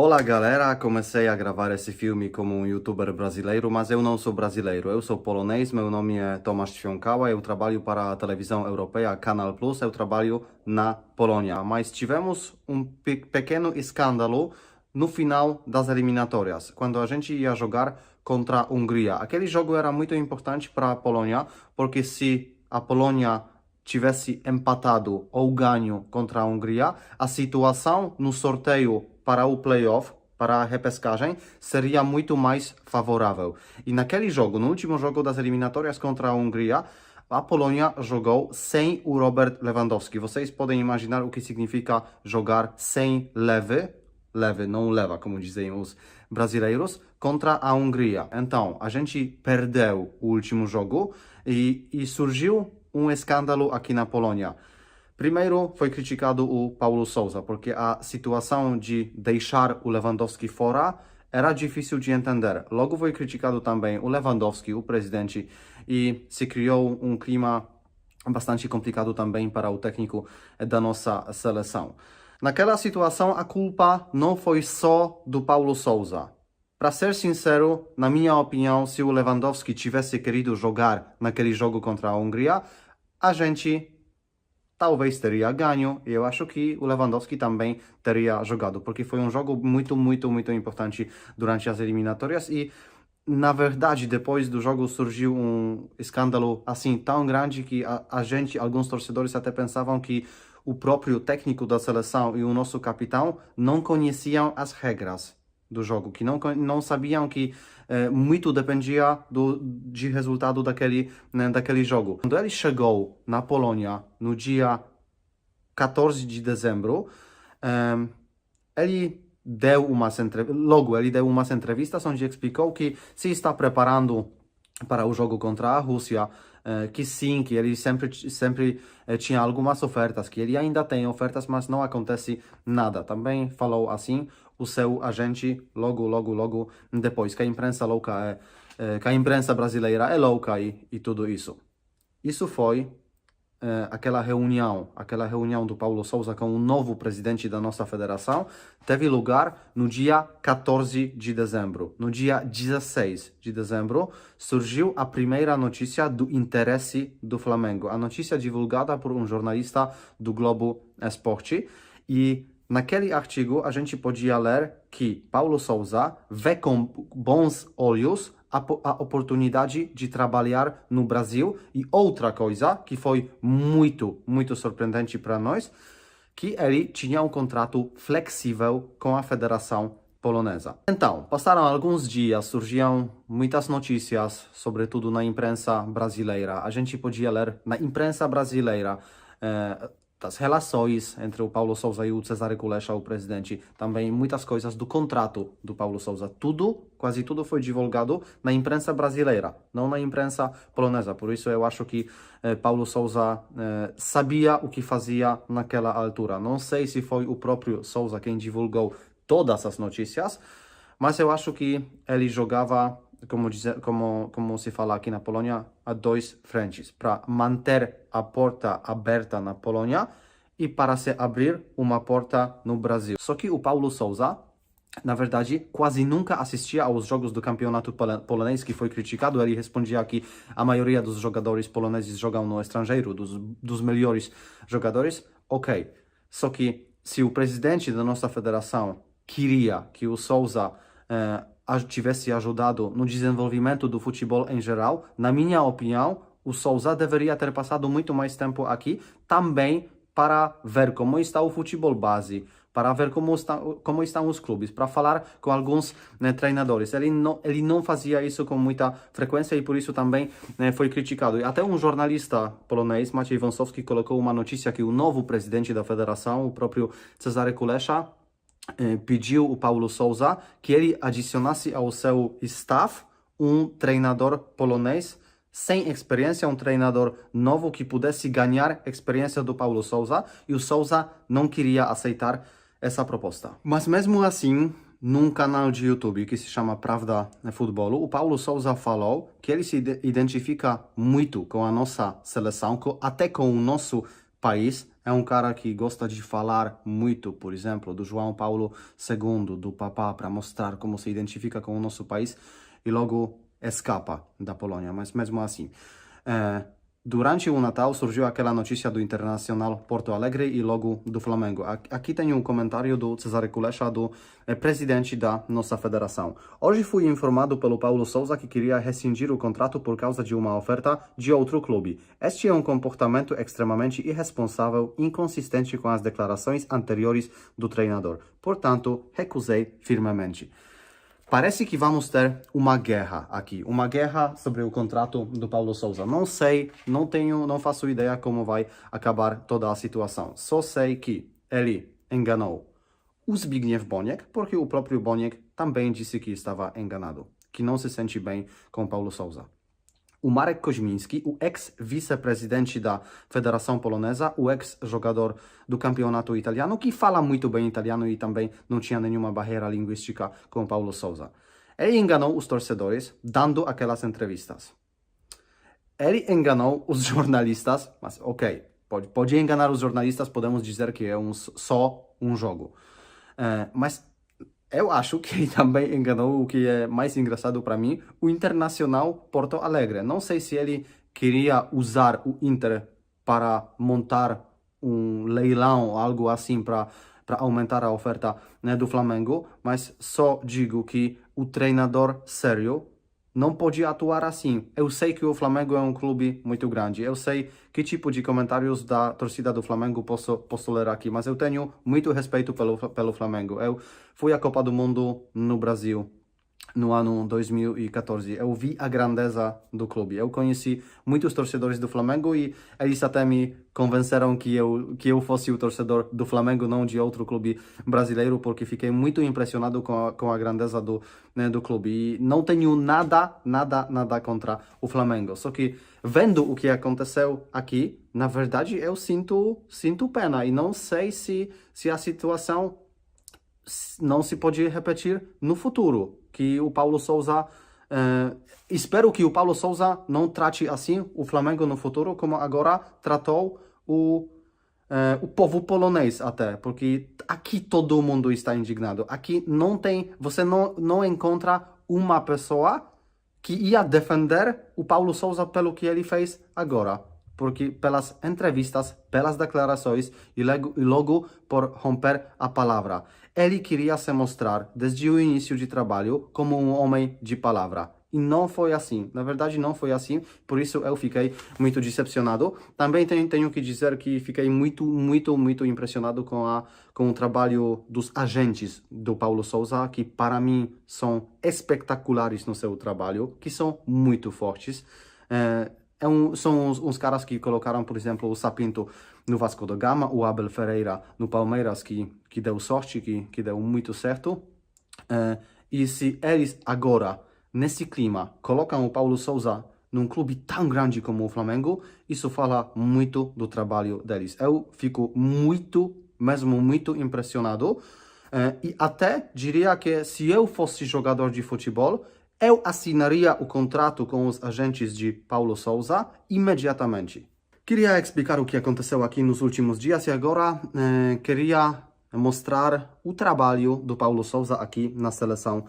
Olá galera, comecei a gravar esse filme como um youtuber brasileiro, mas eu não sou brasileiro, eu sou polonês, meu nome é Tomasz Ćwiąkała, eu trabalho para a televisão europeia Canal Plus, eu trabalho na Polônia. Mas tivemos um pequeno escândalo no final das eliminatórias, quando a gente ia jogar contra a Hungria. Aquele jogo era muito importante para a Polônia, porque se a Polônia tivesse empatado ou ganho contra a Hungria, a situação no sorteio para o playoff, para a repescagem, seria muito mais favorável. E naquele jogo, no último jogo das eliminatórias contra a Hungria, a Polônia jogou sem o Robert Lewandowski. Vocês podem imaginar o que significa jogar sem leve, não leva, como dizem os brasileiros, contra a Hungria. Então, a gente perdeu o último jogo e surgiu um escândalo aqui na Polônia. Primeiro foi criticado o Paulo Sousa, porque a situação de deixar o Lewandowski fora era difícil de entender. Logo foi criticado também o Lewandowski, o presidente, e se criou um clima bastante complicado também para o técnico da nossa seleção. Naquela situação, a culpa não foi só do Paulo Sousa. Para ser sincero, na minha opinião, se o Lewandowski tivesse querido jogar naquele jogo contra a Hungria, a gente talvez teria ganho, e eu acho que o Lewandowski também teria jogado, porque foi um jogo muito importante durante as eliminatórias e, na verdade, depois do jogo surgiu um escândalo assim tão grande que a gente, alguns torcedores até pensavam que o próprio técnico da seleção e o nosso capitão não conheciam as regras do jogo, que não sabiam que muito dependia de resultado daquele jogo. Quando ele chegou na Polônia no dia 14 de dezembro, ele deu umas entrevistas onde explicou que se está preparando para o jogo contra a Rússia, que sim, que ele sempre tinha algumas ofertas, que ele ainda tem ofertas, mas não acontece nada. Também falou assim o seu agente logo depois, que a imprensa louca que a imprensa brasileira é louca e tudo isso. Isso foi aquela reunião do Paulo Sousa com o novo presidente da nossa federação, teve lugar no dia 14 de dezembro. No dia 16 de dezembro, surgiu a primeira notícia do interesse do Flamengo. A notícia divulgada por um jornalista do Globo Esporte. E naquele artigo a gente podia ler que Paulo Sousa vê com bons olhos a oportunidade de trabalhar no Brasil. E outra coisa que foi muito surpreendente para nós, que ele tinha um contrato flexível com a Federação Polonesa. Então, passaram alguns dias, surgiam muitas notícias, sobretudo na imprensa brasileira. A gente podia ler na imprensa brasileira das relações entre o Paulo Sousa e o Cezary Kulesza, o presidente, também muitas coisas do contrato do Paulo Sousa. Quase tudo foi divulgado na imprensa brasileira, não na imprensa polonesa. Por isso eu acho que Paulo Sousa sabia o que fazia naquela altura. Não sei se foi o próprio Sousa quem divulgou todas as notícias, mas eu acho que ele jogava, como se fala aqui na Polônia, a dois frentes, para manter a porta aberta na Polônia e para se abrir uma porta no Brasil. Só que o Paulo Sousa, na verdade, quase nunca assistia aos jogos do campeonato polonês, que foi criticado. Ele respondia que a maioria dos jogadores poloneses jogam no estrangeiro, dos melhores jogadores. Ok, só que se o presidente da nossa federação queria que o Sousa tivesse ajudado no desenvolvimento do futebol em geral, na minha opinião, o Sousa deveria ter passado muito mais tempo aqui, também para ver como está o futebol base, para ver como estão os clubes, para falar com alguns treinadores. Ele não fazia isso com muita frequência e por isso também foi criticado. E até um jornalista polonês, Maciej Wąsowski, colocou uma notícia que o novo presidente da federação, o próprio Cezary Kulesza, pediu o Paulo Sousa que ele adicionasse ao seu staff um treinador polonês sem experiência, um treinador novo que pudesse ganhar experiência do Paulo Sousa, e o Sousa não queria aceitar essa proposta. Mas mesmo assim, num canal de YouTube que se chama Prawda Futbolu, o Paulo Sousa falou que ele se identifica muito com a nossa seleção, até com o nosso país. É um cara que gosta de falar muito, por exemplo, do João Paulo II, do Papa, para mostrar como se identifica com o nosso país e logo escapa da Polônia. Mas mesmo assim, durante o Natal surgiu aquela notícia do Internacional Porto Alegre e logo do Flamengo. Aqui tem um comentário do Cezary Kuleša, do presidente da nossa federação. Hoje fui informado pelo Paulo Sousa que queria rescindir o contrato por causa de uma oferta de outro clube. Este é um comportamento extremamente irresponsável, inconsistente com as declarações anteriores do treinador. Portanto, recusei firmemente. Parece que vamos ter uma guerra aqui, uma guerra sobre o contrato do Paulo Sousa. Não sei, não faço ideia como vai acabar toda a situação. Só sei que ele enganou o Zbigniew Boniek, porque o próprio Boniek também disse que estava enganado, que não se sente bem com Paulo Sousa. O Marek Koźmiński, o ex-vice-presidente da Federação Polonesa, o ex-jogador do campeonato italiano, que fala muito bem italiano e também não tinha nenhuma barreira linguística com Paulo Sousa. Ele enganou os torcedores dando aquelas entrevistas. Ele enganou os jornalistas, mas ok, pode enganar os jornalistas, podemos dizer que é só um jogo. Mas eu acho que ele também enganou, o que é mais engraçado para mim, o Internacional Porto Alegre. Não sei se ele queria usar o Inter para montar um leilão ou algo assim para aumentar a oferta, né, do Flamengo, mas só digo que o treinador sério não pode atuar assim. Eu sei que o Flamengo é um clube muito grande, eu sei que tipo de comentários da torcida do Flamengo posso ler aqui, mas eu tenho muito respeito pelo Flamengo. Eu fui à Copa do Mundo no Brasil no ano 2014. Eu vi a grandeza do clube. Eu conheci muitos torcedores do Flamengo e eles até me convenceram que eu fosse o torcedor do Flamengo, não de outro clube brasileiro, porque fiquei muito impressionado com a grandeza do clube. E não tenho nada contra o Flamengo. Só que vendo o que aconteceu aqui, na verdade eu sinto pena e não sei se a situação não se pode repetir no futuro, que o Paulo Sousa, espero que o Paulo Sousa não trate assim o Flamengo no futuro, como agora tratou o povo polonês até, porque aqui todo mundo está indignado, aqui você não encontra uma pessoa que ia defender o Paulo Sousa pelo que ele fez agora. Porque pelas entrevistas, pelas declarações e logo por romper a palavra. Ele queria se mostrar, desde o início de trabalho, como um homem de palavra. E não foi assim. Na verdade, não foi assim. Por isso, eu fiquei muito decepcionado. Também tenho que dizer que fiquei muito impressionado com o trabalho dos agentes do Paulo Sousa, que para mim são espetaculares no seu trabalho, que são muito fortes. São uns caras que colocaram, por exemplo, o Sapinto no Vasco da Gama, o Abel Ferreira no Palmeiras, que deu sorte, que deu muito certo. E se eles agora, nesse clima, colocam o Paulo Sousa num clube tão grande como o Flamengo, isso fala muito do trabalho deles. Eu fico mesmo muito impressionado. E até diria que se eu fosse jogador de futebol, eu assinaria o contrato com os agentes de Paulo Sousa imediatamente. Queria explicar o que aconteceu aqui nos últimos dias e agora queria mostrar o trabalho do Paulo Sousa aqui na seleção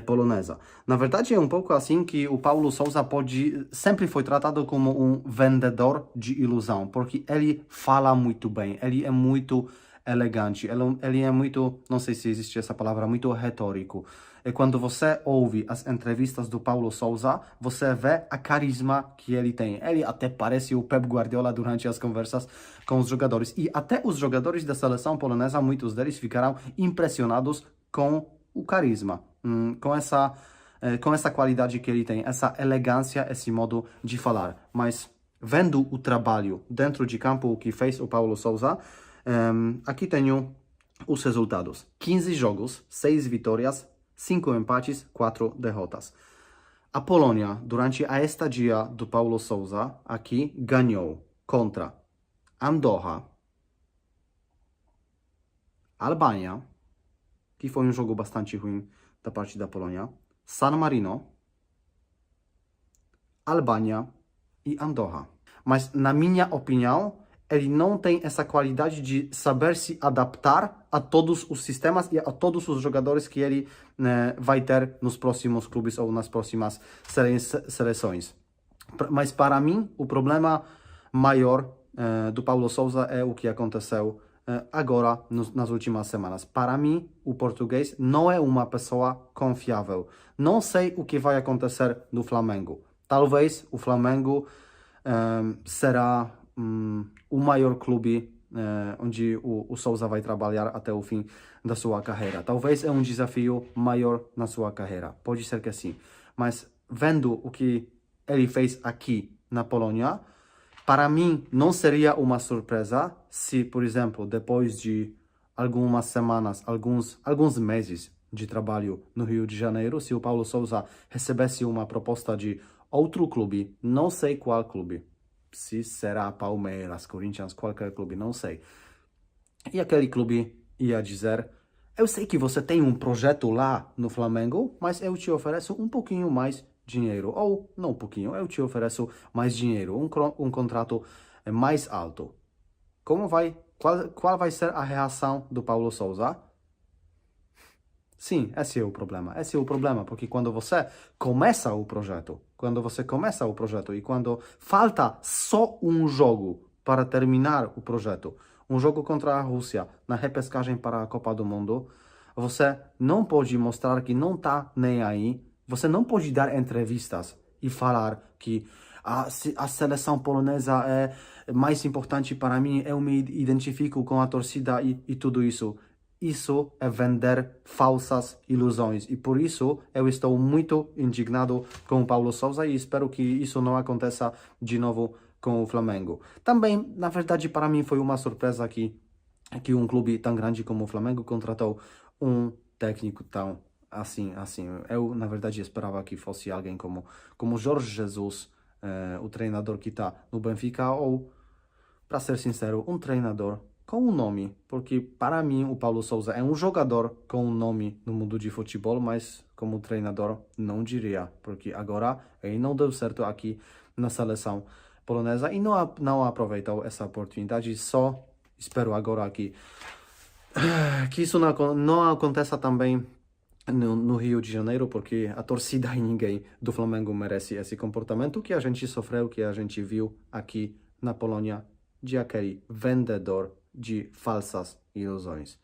polonesa. Na verdade, é um pouco assim que o Paulo Sousa sempre foi tratado como um vendedor de ilusão, porque ele fala muito bem, ele é muito elegante, ele é muito, não sei se existe essa palavra, muito retórico. E quando você ouve as entrevistas do Paulo Sousa, você vê a carisma que ele tem. Ele até parece o Pep Guardiola durante as conversas com os jogadores. E até os jogadores da seleção polonesa, muitos deles ficaram impressionados com o carisma, com essa qualidade que ele tem, essa elegância, esse modo de falar. Mas vendo o trabalho dentro de campo, o que fez o Paulo Sousa, aqui tenho os resultados. 15 jogos, 6 vitórias, 5 empates, 4 derrotas. A Polônia, durante a estadia do Paulo Sousa, aqui ganhou contra Andorra, Albânia, que foi um jogo bastante ruim da parte da Polônia, San Marino, Albânia e Andorra. Mas, na minha opinião, ele não tem essa qualidade de saber se adaptar a todos os sistemas e a todos os jogadores que ele vai ter nos próximos clubes ou nas próximas seleções. Mas para mim, o problema maior do Paulo Sousa é o que aconteceu agora, nas últimas semanas. Para mim, o português não é uma pessoa confiável. Não sei o que vai acontecer no Flamengo. Talvez o Flamengo será o maior clube onde o Sousa vai trabalhar até o fim da sua carreira. Talvez é um desafio maior na sua carreira. Pode ser que sim. Mas vendo o que ele fez aqui na Polônia, para mim não seria uma surpresa se, por exemplo, depois de algumas semanas, alguns meses de trabalho no Rio de Janeiro, se o Paulo Sousa recebesse uma proposta de outro clube, não sei qual clube, se será Palmeiras, Corinthians, qualquer clube, não sei. E aquele clube ia dizer: eu sei que você tem um projeto lá no Flamengo, mas eu te ofereço um pouquinho mais dinheiro. Ou, não um pouquinho, eu te ofereço mais dinheiro, um contrato mais alto. Qual vai ser a reação do Paulo Sousa? Sim, esse é o problema. Esse é o problema, porque quando você começa o projeto, e quando falta só um jogo para terminar o projeto, um jogo contra a Rússia na repescagem para a Copa do Mundo, você não pode mostrar que não está nem aí, você não pode dar entrevistas e falar que a seleção polonesa é mais importante para mim, eu me identifico com a torcida e tudo isso. Isso é vender falsas ilusões e por isso eu estou muito indignado com o Paulo Sousa e espero que isso não aconteça de novo com o Flamengo. Também, na verdade, para mim foi uma surpresa que um clube tão grande como o Flamengo contratou um técnico tão assim. Eu, na verdade, esperava que fosse alguém como Jorge Jesus, o treinador que está no Benfica, ou, para ser sincero, um treinador com um nome, porque para mim o Paulo Sousa é um jogador com um nome no mundo de futebol, mas como treinador não diria, porque agora ele não deu certo aqui na seleção polonesa e não aproveitou essa oportunidade. Só espero agora que isso não aconteça também no Rio de Janeiro, porque a torcida e ninguém do Flamengo merece esse comportamento que a gente sofreu, que a gente viu aqui na Polônia, de aquele vendedor de falsas ilusões.